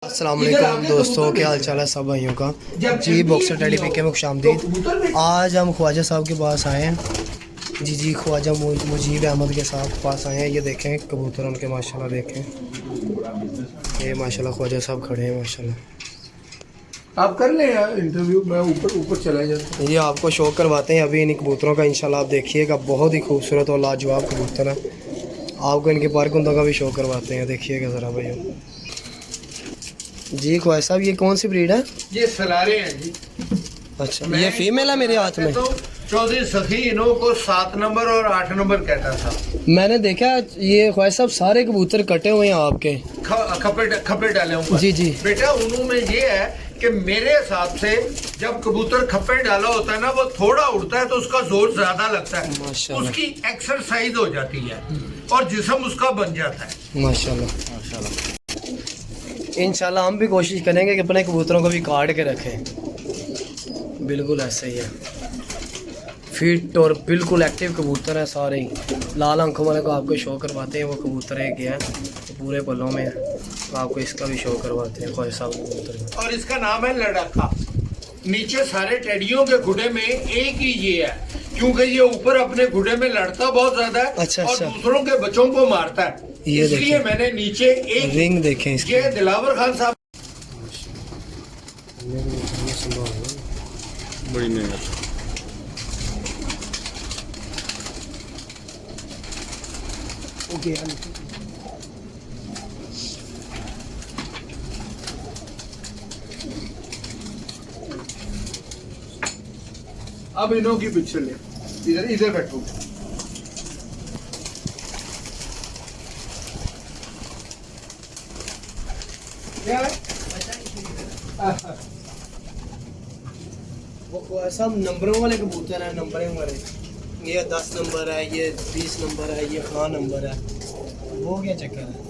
अस्सलाम वालेकुम दोस्तों, क्या हाल चाल है सब भाइयों का। जी बॉक्सर टेडी पी के में खुशामदीद। आज हम ख्वाजा साहब के पास आए हैं। जी ख्वाजा मुजीब अहमद के साथ पास आए हैं। ये देखें कबूतर उनके माशाल्लाह, देखें ये माशाल्लाह ख्वाजा साहब खड़े हैं माशाल्लाह। आप कर लें यार इंटरव्यू, मैं ऊपर चला जाता हूँ। ये आपको शो करवाते हैं अभी इन कबूतरों का, इंशाल्लाह आप देखिएगा। बहुत ही खूबसूरत और लाजवाब कबूतर है। आपको इनके पारकुंदों का भी शो करवाते हैं, देखिएगा ज़रा भैया। जी ख्वाजा साहब, ये कौन सी ब्रीड है? ये सलारे हैं जी। अच्छा, ये फीमेल है मेरे हाथ में। तो चौधरी सखी इन्हों को 7 नंबर और 8 नंबर कहता था। मैंने देखा ये ख्वाजा साहब सारे कबूतर कटे हुए हैं आपके, खप्पे डाले ऊपर। जी बेटा उन्हों में ये है कि मेरे हिसाब से जब कबूतर खप्पे डाला होता है ना, वो थोड़ा उड़ता है तो उसका जोर ज्यादा लगता है, माशाल्लाह। उसकी एक्सरसाइज हो जाती है और जिस्म उसका बन जाता है। माशाल्लाह। इंशाल्लाह हम भी कोशिश करेंगे कि अपने कबूतरों को भी काट के रखें। बिल्कुल ऐसे ही है, फिट और बिल्कुल एक्टिव कबूतर है सारे ही। लाल आंखों वाले को आपको शो करवाते हैं, वो कबूतर एक है तो पूरे पलों में है, तो आपको इसका भी शो करवाते हैं ख्वाजा साहब कबूतर। और इसका नाम है लड़ाका। नीचे सारे टेडियों के खुडे में एक ही ये है, क्योंकि ये ऊपर अपने खुडे में लड़ता बहुत ज्यादा है। अच्छा, और अच्छा। दूसरों के बच्चों को मारता है, ये इसलिए मैंने नीचे एक रिंग देखें इसके। ये दिलावर खान साहब बड़ी मेहनत। अब इन्हों की पिक्चर ले, इधर बैठो। क्या है? वो ख्वाजा साहब नंबरों वाले कबूतर हैं, नंबरिंग वाले। ये 10 नंबर है, ये 20 नंबर है, ये खां नंबर है, वो क्या चक्कर है?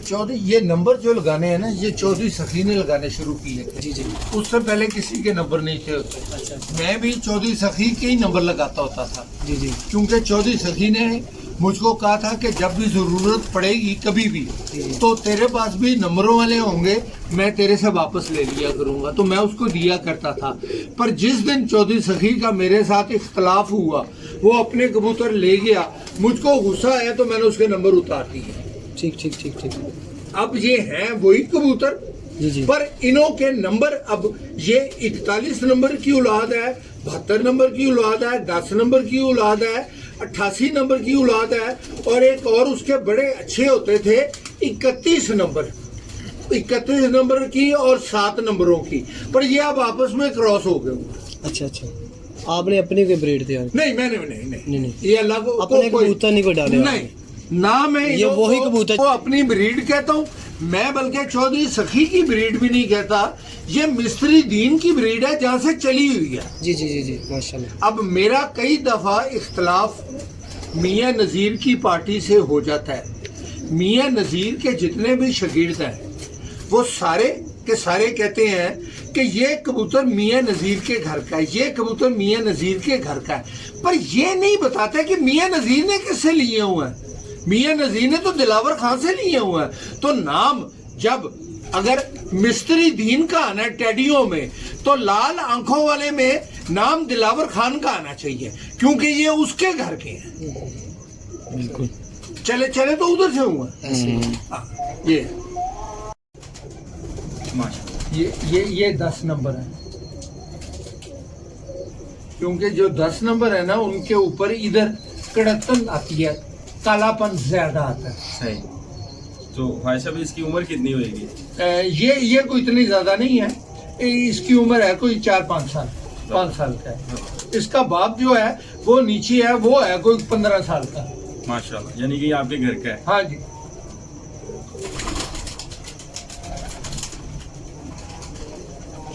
चौधरी ये नंबर जो लगाने हैं ना, ये चौधरी सखी ने लगाने शुरू किए थे। जी उससे पहले किसी के नंबर नहीं थे होते। अच्छा, मैं भी चौधरी सखी के ही नंबर लगाता होता था, जी क्योंकि चौधरी सखी ने मुझको कहा था कि जब भी जरूरत पड़ेगी कभी भी तो तेरे पास भी नंबरों वाले होंगे, मैं तेरे से वापस ले लिया करूंगा। तो मैं उसको दिया करता था। पर जिस दिन चौधरी सखी का मेरे साथ इख्तलाफ हुआ, वो अपने कबूतर ले गया, मुझको गुस्सा आया तो मैंने उसके नंबर उतार दिए। ठीक। अब ये हैं वही कबूतर, जी पर इन्हों के नंबर, अब ये 41 नंबर की औलाद है, 72 नंबर की औलाद है, 10 नंबर की औलाद है, 88 नंबर की औलाद है, और एक और उसके बड़े अच्छे होते थे 31 नंबर की और 7 नंबरों की। पर ये अब आपस में क्रॉस हो गए। अच्छा, आपने अपनी कोई ब्रीड तैयार? नहीं, मैंने नहीं। ये अल्लाह को अपने कबूतर नहीं कोई डाले? नहीं, ना मैं ये वही कबूतर को अपनी ब्रीड कहता हूँ मैं, बल्कि चौधरी सखी की ब्रीड भी नहीं कहता। ये मिस्त्री दीन की ब्रीड है, जहाँ से चली हुई है। जी माशाल्लाह। अब मेरा कई दफा इख्तलाफ मियाँ नज़ीर की पार्टी से हो जाता है। मियाँ नज़ीर के जितने भी शागिर्द हैं, वो सारे के सारे कहते हैं कि ये कबूतर मियाँ नज़ीर के घर का है, ये कबूतर मियाँ नज़ीर के घर का है। पर ये नहीं बताते कि मियाँ नज़ीर ने किससे लिए हुए हैं। मियाँ नज़ीर ने तो दिलावर खान से लिए हुए हैं। तो नाम जब अगर मिस्त्री दीन का आना है टेडियों में, तो लाल आंखों वाले में नाम दिलावर खान का आना चाहिए, क्योंकि ये उसके घर के हैं। बिल्कुल। चले तो उधर से हुआ। ये 10 नंबर है, क्योंकि जो 10 नंबर है ना, उनके ऊपर इधर कड़तन आती है, कालापन ज्यादा आता है। सही। तो भाई साहब इसकी उम्र कितनी होगी? ये कोई इतनी ज्यादा नहीं है, इसकी उम्र है कोई 4-5 साल, 5 साल का है। इसका बाप जो है वो नीचे है, वो है कोई 15 साल का। माशाल्लाह, यानी कि आपके घर का है। हाँ जी।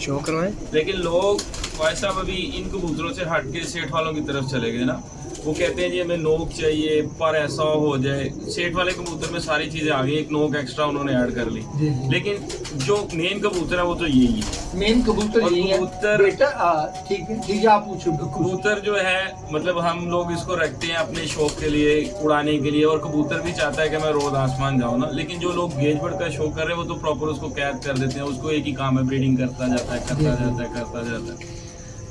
शो करवाएं। लेकिन लोग भाई साहब अभी इन कबूतरों से हट के सेठ वालों की तरफ चले गए ना, वो कहते हैं जी हमें नोक चाहिए पर ऐसा हो जाए। सेठ वाले कबूतर में सारी चीजें आ गई, एक नोक एक्स्ट्रा उन्होंने ऐड कर ली। जी, जी। लेकिन जो मेन कबूतर है वो तो यही है। मेन कबूतर और यही है कबूतर- बेटा। ठीक है आप पूछो। कबूतर जो है मतलब हम लोग इसको रखते हैं अपने शौक के लिए, उड़ाने के लिए, और कबूतर भी चाहता है कि मैं रोज आसमान जाऊँ ना। लेकिन जो लोग गेज बर्ड का शौक कर रहे हैं वो तो प्रॉपर उसको कैद कर देते हैं, उसको एक ही काम है, ब्रीडिंग करता जाता है।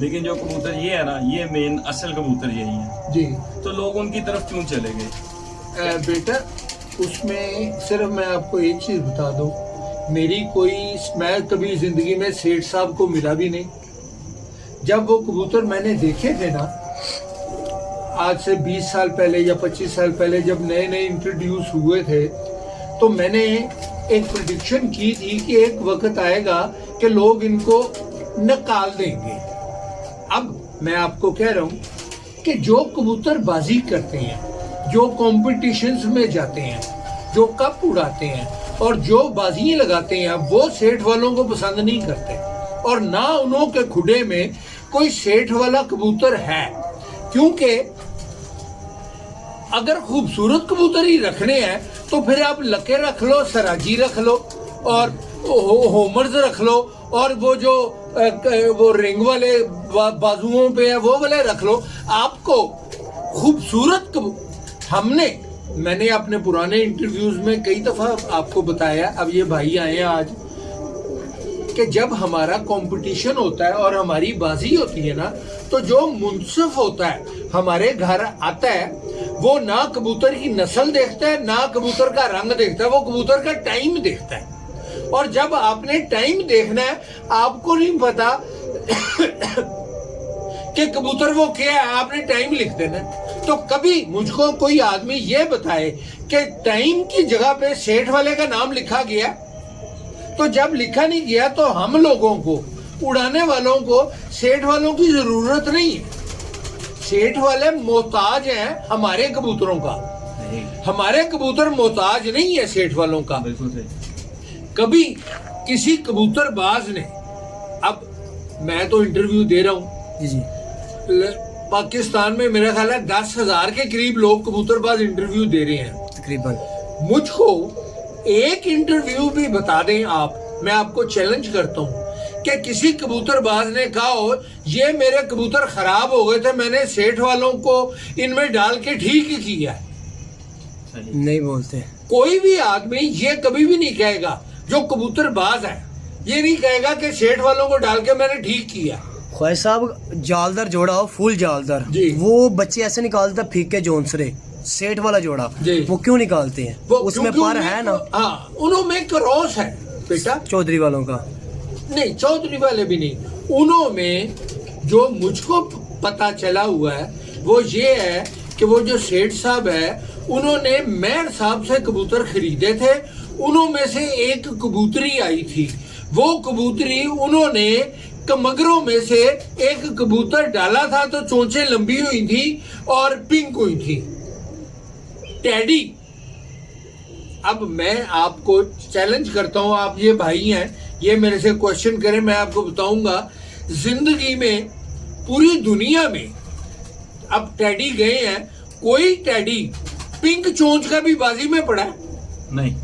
लेकिन जो कबूतर ये है ना, ये मेन असल कबूतर यही है। जी तो लोग उनकी तरफ क्यों चले गए? बेटा उसमें सिर्फ मैं आपको एक चीज बता दूं, मैं कभी जिंदगी में सेठ साहब को मिला भी नहीं। जब वो कबूतर मैंने देखे थे ना, आज से 20 साल पहले या 25 साल पहले जब नए नए इंट्रोड्यूस हुए थे, तो मैंने एक प्रेडिक्शन की थी कि एक वक्त आएगा कि लोग इनको निकाल देंगे। अब मैं आपको कह रहा हूं कि जो कबूतर बाजी करते हैं, जो कॉम्पिटिशन्स में जाते हैं, जो कप उड़ाते हैं और जो बाजियां लगाते हैं, वो सेठ वालों को पसंद नहीं करते। और ना उन्हों के खुडे में कोई सेठ वाला कबूतर है, क्योंकि अगर खूबसूरत कबूतर ही रखने हैं तो फिर आप लके रख लो, सराजी रख लो और होमर्स रख लो, और वो जो वो रिंग वाले बाजुओं पे है वो वाले रख लो। आपको खूबसूरत मैंने अपने पुराने इंटरव्यूज में कई दफा आपको बताया, अब ये भाई आए आज, कि जब हमारा कंपटीशन होता है और हमारी बाजी होती है ना, तो जो मुंसिफ होता है हमारे घर आता है, वो ना कबूतर की नस्ल देखता है, ना कबूतर का रंग देखता है, वो कबूतर का टाइम देखता है। और जब आपने टाइम देखना है, आपको नहीं पता कि कबूतर वो क्या है, आपने टाइम लिख देना। तो कभी मुझको कोई आदमी ये बताए कि टाइम की जगह पे सेठ वाले का नाम लिखा गया, तो जब लिखा नहीं गया तो हम लोगों को, उड़ाने वालों को, सेठ वालों की जरूरत नहीं है। सेठ वाले मोहताज हैं हमारे कबूतरों का, हमारे कबूतर मोहताज नहीं है सेठ वालों का। बिल्कुल सही। कभी किसी कबूतरबाज ने, अब मैं तो इंटरव्यू दे रहा हूँ जी पाकिस्तान में, मेरा ख्याल है 10,000 के करीब लोग कबूतरबाज इंटरव्यू दे रहे हैं तकरीबन। मुझको एक इंटरव्यू भी बता दें आप, मैं आपको चैलेंज करता हूँ कि किसी कबूतरबाज ने कहा हो ये मेरे कबूतर खराब हो गए थे, मैंने सेठ वालों को इनमें डाल के ठीक किया। नहीं बोलते। कोई भी आदमी ये कभी भी नहीं कहेगा, जो कबूतरबाज है ये नहीं कहेगा कि सेठ वालों को डाल के मैंने ठीक किया। ख्वाहिश साहब, जालदार जोड़ा हो, फुल जालदार, जी। वो बच्चे ऐसे निकालता फीके जोनसरे, सेठ वाला जोड़ा, जी। वो क्यों निकालते हैं? उसमें पर है ना। हाँ, उन्होंने क्रॉस है बेटा, चौधरी वालों का नहीं, चौधरी वाले भी नहीं। उन्होंने जो मुझको पता चला हुआ है वो ये है कि वो जो सेठ साहब है, उन्होंने मेहर साहब से कबूतर खरीदे थे, उन्हों में से एक कबूतरी आई थी, वो कबूतरी उन्होंने कमगरों में से एक कबूतर डाला था, तो चोंचें लंबी हुई थी और पिंक हुई थी, टैडी। अब मैं आपको चैलेंज करता हूं, आप ये भाई हैं, ये मेरे से क्वेश्चन करें, मैं आपको बताऊंगा जिंदगी में पूरी दुनिया में अब टैडी गए हैं, कोई टैडी पिंक चोंच का भी बाजी में पड़ा है? नहीं।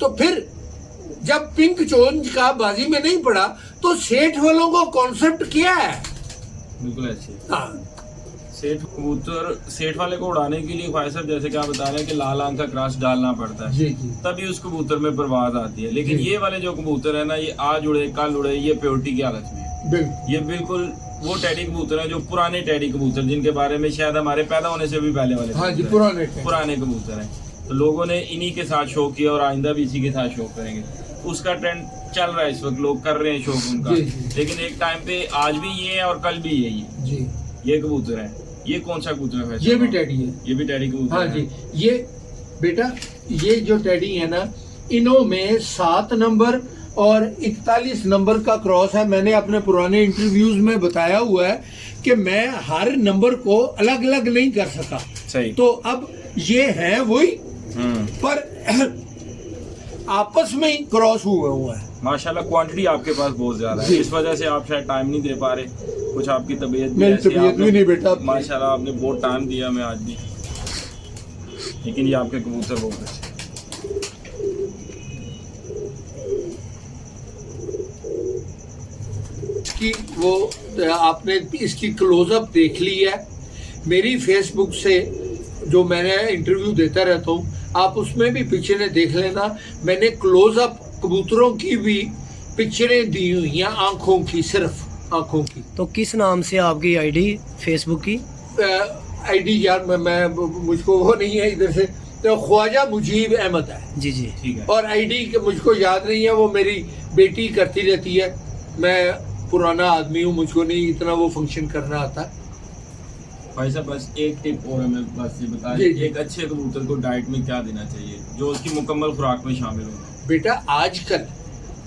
तो फिर जब पिंक चोंच का बाजी में नहीं पड़ा तो सेठ वालों को कॉन्सेप्ट क्या है? बिल्कुल ऐसे। हाँ, सेठ वाले को उड़ाने के लिए ख्वाहिश साहब, जैसे कि आप बता रहे हैं कि लाल आंख का क्रॉस डालना पड़ता है, जी जी, तभी उस कबूतर में परवाज आती है। लेकिन जी। ये वाले जो कबूतर है ना, ये आज उड़े कल उड़े, ये प्योरिटी की हालत में है। बिल्कुल। ये बिल्कुल वो टैडी कबूतर है जो पुराने टैडी कबूतर, जिनके बारे में शायद हमारे पैदा होने से भी पहले वाले हाँ जी, कबूतर हैं। पुराने पुराने कबूतर हैं। तो लोगों ने इन्हीं के साथ शो किया और आइंदा भी इसी के साथ शो करेंगे। उसका ट्रेंड चल रहा है इस वक्त, लोग कर रहे हैं शौक उनका। जी, जी। लेकिन एक टाइम पे आज भी ये है और कल भी यही है। जी, ये कबूतर है। ये कौन सा कबूतर है? ये भी टैडी है। ये भी टैडी कबूतर हाँ है। जी, ये बेटा, ये जो टैडी है ना, इन्हों में 7 नंबर और 41 नंबर का क्रॉस है। मैंने अपने पुराने इंटरव्यूज में बताया हुआ है कि मैं हर नंबर को अलग अलग नहीं कर सका। सही। तो अब ये है वही, पर आपस में ही क्रॉस हुआ है। माशाल्लाह क्वांटिटी आपके पास बहुत ज्यादा है, जी। इस वजह से आप शायद टाइम नहीं दे पा रहे। कुछ आपकी तबीयत भी मेरी ऐसी है, तबीयत आपने- भी नहीं बेटा अपनी। माशाल्लाह आपने बहुत टाइम दिया हमें आज भी, लेकिन ये आपके कबूतर बहुत अच्छे। कि वो आपने इसकी क्लोजअप देख ली है। मेरी फेसबुक से जो मैंने इंटरव्यू देता रहता हूँ, आप उसमें भी पिक्चरें देख लेना। मैंने क्लोजअप कबूतरों की भी पिक्चरें दी हुई हैं, आंखों की, सिर्फ आंखों की। तो किस नाम से आपकी आईडी फेसबुक की? आईडी यार मैं मुझको वो नहीं है इधर से, तो ख्वाजा मुजीब अहमद है जी जी। ठीक है। और आईडी मुझको याद नहीं है, वो मेरी बेटी करती रहती है। मैं पुराना आदमी हूँ, मुझको नहीं इतना वो फंक्शन करना आता। भाई साहब बस एक टिप और हमें बस ये बता जी, दें, जी। एक अच्छे कबूतर को डाइट में क्या देना चाहिए जो उसकी मुकम्मल खुराक में शामिल हो? बेटा आजकल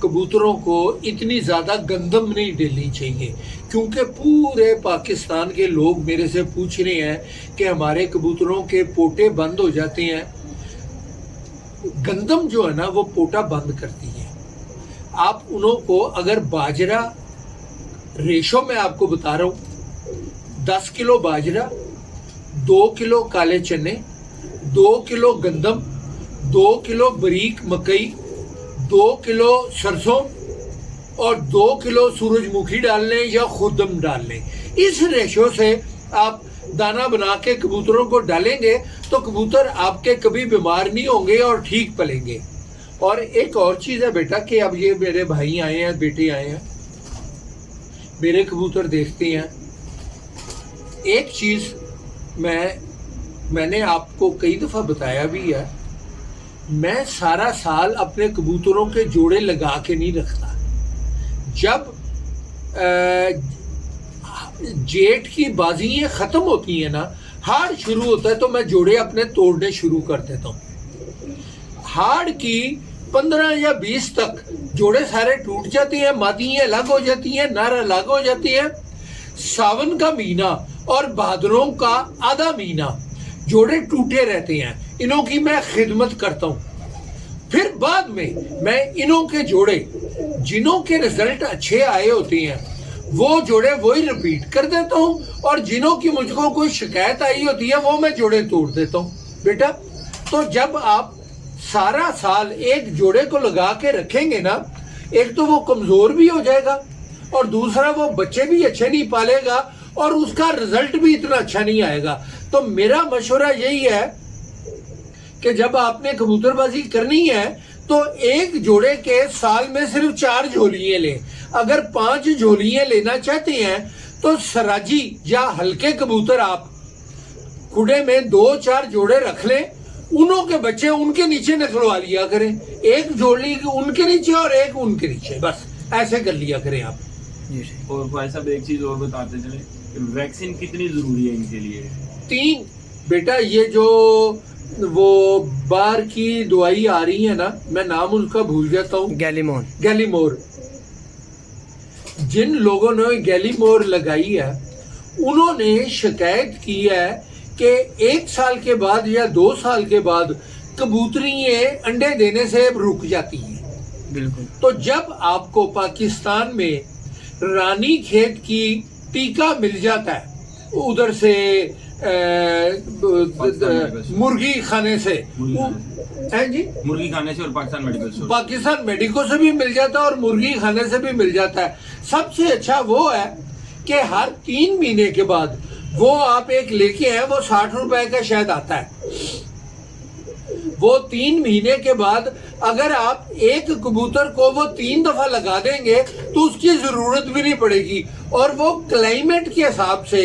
कबूतरों को इतनी ज़्यादा गंदम नहीं डालनी चाहिए, क्योंकि पूरे पाकिस्तान के लोग मेरे से पूछ रहे हैं कि हमारे कबूतरों के पोटे बंद हो जाते हैं। गंदम जो है ना वो पोटा बंद करती है। आप उन्हों को अगर बाजरा, रेशो में आपको बता रहा हूँ, 10 किलो बाजरा, 2 किलो काले चने, 2 किलो गंदम, 2 किलो बारीक मकई, 2 किलो सरसों और 2 किलो सूरजमुखी डाल लें या खुदम डाल लें। इस रेशो से आप दाना बना के कबूतरों को डालेंगे तो कबूतर आपके कभी बीमार नहीं होंगे और ठीक पलेंगे। और एक और चीज़ है बेटा कि अब ये मेरे भाई आए हैं, बेटे आए हैं, मेरे कबूतर देखते हैं। एक चीज़ मैंने आपको कई दफ़ा बताया भी है, मैं सारा साल अपने कबूतरों के जोड़े लगा के नहीं रखता। जब जेठ की बाजियाँ ख़त्म होती हैं ना, हाड़ शुरू होता है, तो मैं जोड़े अपने तोड़ने शुरू कर देता हूँ। हाड़ की 15 या 20 तक जोड़े सारे टूट जाते हैं, मादियाँ अलग हो जाती हैं, नर अलग हो जाती हैं। सावन का महीना और भादरों का आधा महीना जोड़े टूटे रहते हैं, इनों की मैं खिदमत करता हूँ। फिर बाद में मैं इनों के जोड़े जिनों के रिजल्ट अच्छे आए होते हैं वो जोड़े वही रिपीट कर देता हूँ, और जिनों की मुझको कोई शिकायत आई होती है वो मैं जोड़े तोड़ देता हूँ। बेटा तो जब आप सारा साल एक जोड़े को लगा के रखेंगे ना, एक तो वो कमज़ोर भी हो जाएगा और दूसरा वो बच्चे भी अच्छे नहीं पालेगा और उसका रिजल्ट भी इतना अच्छा नहीं आएगा। तो मेरा मशवरा यही है कि जब आपने कबूतरबाजी करनी है तो एक जोड़े के साल में सिर्फ 4 झोलियाँ लें। अगर 5 झोलियाँ लेना चाहते हैं तो सराजी या हल्के कबूतर आप खुडे में 2-4 जोड़े रख लें, उनों के बच्चे उनके नीचे निकलवा लिया करें। एक जोड़ी उनके नीचे और एक उनके नीचे, बस ऐसे कर लिया करें आप। और भाई साहब एक चीज़ और बताते चले, वैक्सीन कितनी ज़रूरी है इनके लिए? 3 बेटा, ये जो वो बार की दवाई आ रही है ना, मैं नाम उसका भूल जाता हूँ, गैलीमोर। जिन लोगों ने गैलीमोर लगाई है उन्होंने शिकायत की है कि 1 साल के बाद या 2 साल के बाद कबूतरियाँ अंडे देने से रुक जाती हैं। बिल्कुल। तो जब आपको पाकिस्तान में रानी खेत की टीका मिल जाता है उधर से मुर्गी खाने से, हैं जी, मुर्गी खाने से और Pakistan medical store, Pakistan medico से भी मिल जाता है और मुर्गी खाने से भी मिल जाता है। सबसे अच्छा वो है कि हर 3 महीने के बाद वो आप एक लेके आए, वो 60 रुपए का शायद आता है। वो 3 महीने के बाद अगर आप एक कबूतर को वो 3 दफा लगा देंगे तो उसकी जरूरत भी नहीं पड़ेगी, और वो क्लाइमेट के हिसाब से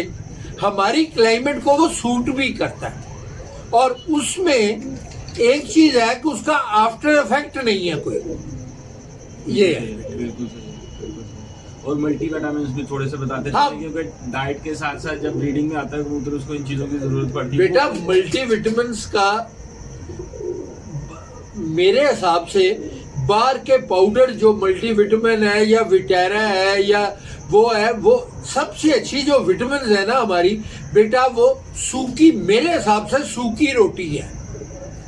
हमारी क्लाइमेट को वो सूट भी करता है। और उसमें एक चीज है कि उसका आफ्टर इफेक्ट नहीं है कोई, ये है। बिल्कुल सही। और मल्टी विटामिन भी थोड़े से बताते हाँ। चलें, क्योंकि डाइट के साथ साथ जब ब्रीडिंग में आता है कबूतर उसको इन चीज़ों की ज़रूरत पड़ती है। बेटा मल्टी विटामिन्स का मेरे हिसाब से बार के पाउडर जो मल्टी विटामिन है या विटेरा है या वो है, वो सबसे अच्छी जो विटामिन है ना हमारी बेटा, वो सूखी, मेरे हिसाब से सूखी रोटी है।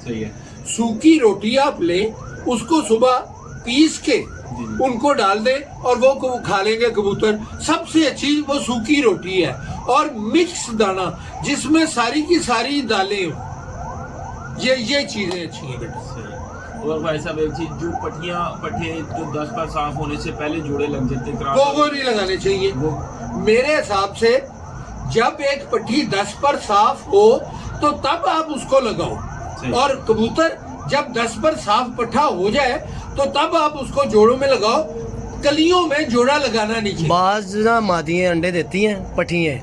सही है। सूखी रोटी आप लें, उसको सुबह पीस के उनको डाल दें और वो खा लेंगे कबूतर। सबसे अच्छी वो सूखी रोटी है और मिक्स दाना जिसमें सारी की सारी दालें हो, ये चीजें अच्छी हैं बेटा। और भाई साहब एक चीज, जो पट्टे जो 10 बार साफ होने से पहले जोड़े लग जाते हैं, वो नहीं लगाने चाहिए। मेरे हिसाब से जब एक पट्टी 10 पर साफ हो तो तब आप उसको लगाओ, और कबूतर जब 10 पर साफ पट्टा हो जाए तो तब आप उसको जोड़ों में लगाओ। कलियों में जोड़ा लगाना नहीं चाहिए। बाज ना मादियाँ अंडे देती हैं पट्टियाँ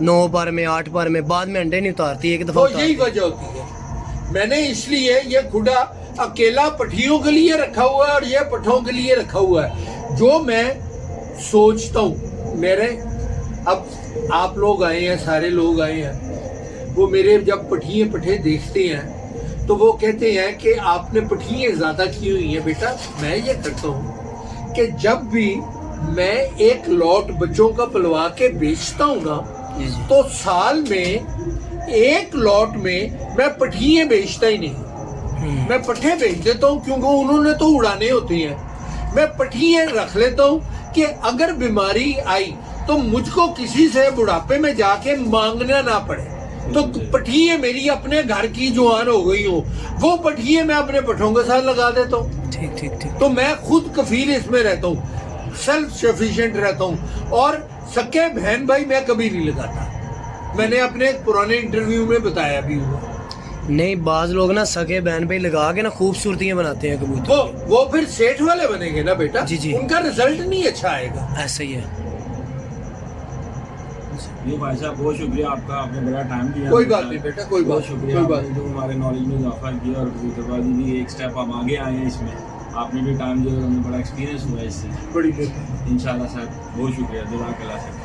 9 पर में 8 पर में, बाद में अंडे नहीं उतारती, एक दफा तो यही वजह होती है। मैंने इसलिए ये खुदा अकेला पट्टियों के लिए रखा हुआ है और ये पट्ठों के लिए रखा हुआ है। जो मैं सोचता हूँ, मेरे अब आप लोग आए हैं, सारे लोग आए हैं, वो मेरे जब पट्टे देखते हैं तो वो कहते हैं कि आपने पट्टियाँ ज़्यादा की हुई हैं। बेटा मैं ये करता हूँ कि जब भी मैं एक लॉट बच्चों का पलवा के बेचता हूँ ना, तो साल में एक लॉट में मैं पट्टियाँ बेचता ही नहीं, मैं पट्टे बेच देता हूँ, क्योंकि उन्होंने तो उड़ाने होते हैं। मैं पट्टियाँ रख लेता हूँ कि अगर बीमारी आई तो मुझको किसी से बुढ़ापे में जाके मांगना ना पड़े। तो पट्टियाँ मेरी अपने घर की जुआन हो गई हो, वो पट्टियाँ मैं अपने पट्ठों के साथ लगा देता हूँ। ठीक ठीक ठीक। तो मैं खुद कफील इसमें रहता हूँ, सेल्फ सफिशिएंट रहता हूँ। और सके बहन भाई मैं कभी नहीं लगाता, मैंने अपने पुराने इंटरव्यू में बताया भी हुआ। नहीं, बाज लोग ना सगे बहन पे लगा के ना खूबसूरतियाँ बनाते हैं कबूतर। वो फिर सेठ वाले बनेंगे ना बेटा। जी जी, उनका रिजल्ट नहीं अच्छा आएगा। ऐसा ही है। ये भाई साहब बहुत शुक्रिया आपका, आपने बड़ा टाइम दिया। कोई बात नहीं बेटा, कोई बहुत बात शुक्रिया, कोई बात आपने जो हमारे नॉलेज में इजाफा किया, और कबूतरबाजी भी एक स्टेप हम आगे आए हैं इसमें। आपने भी टाइम दिया और हमें बड़ा एक्सपीरियंस हुआ इससे। बड़ी इंशाल्लाह साहब बहुत शुक्रिया, जज़ाकल्लाह।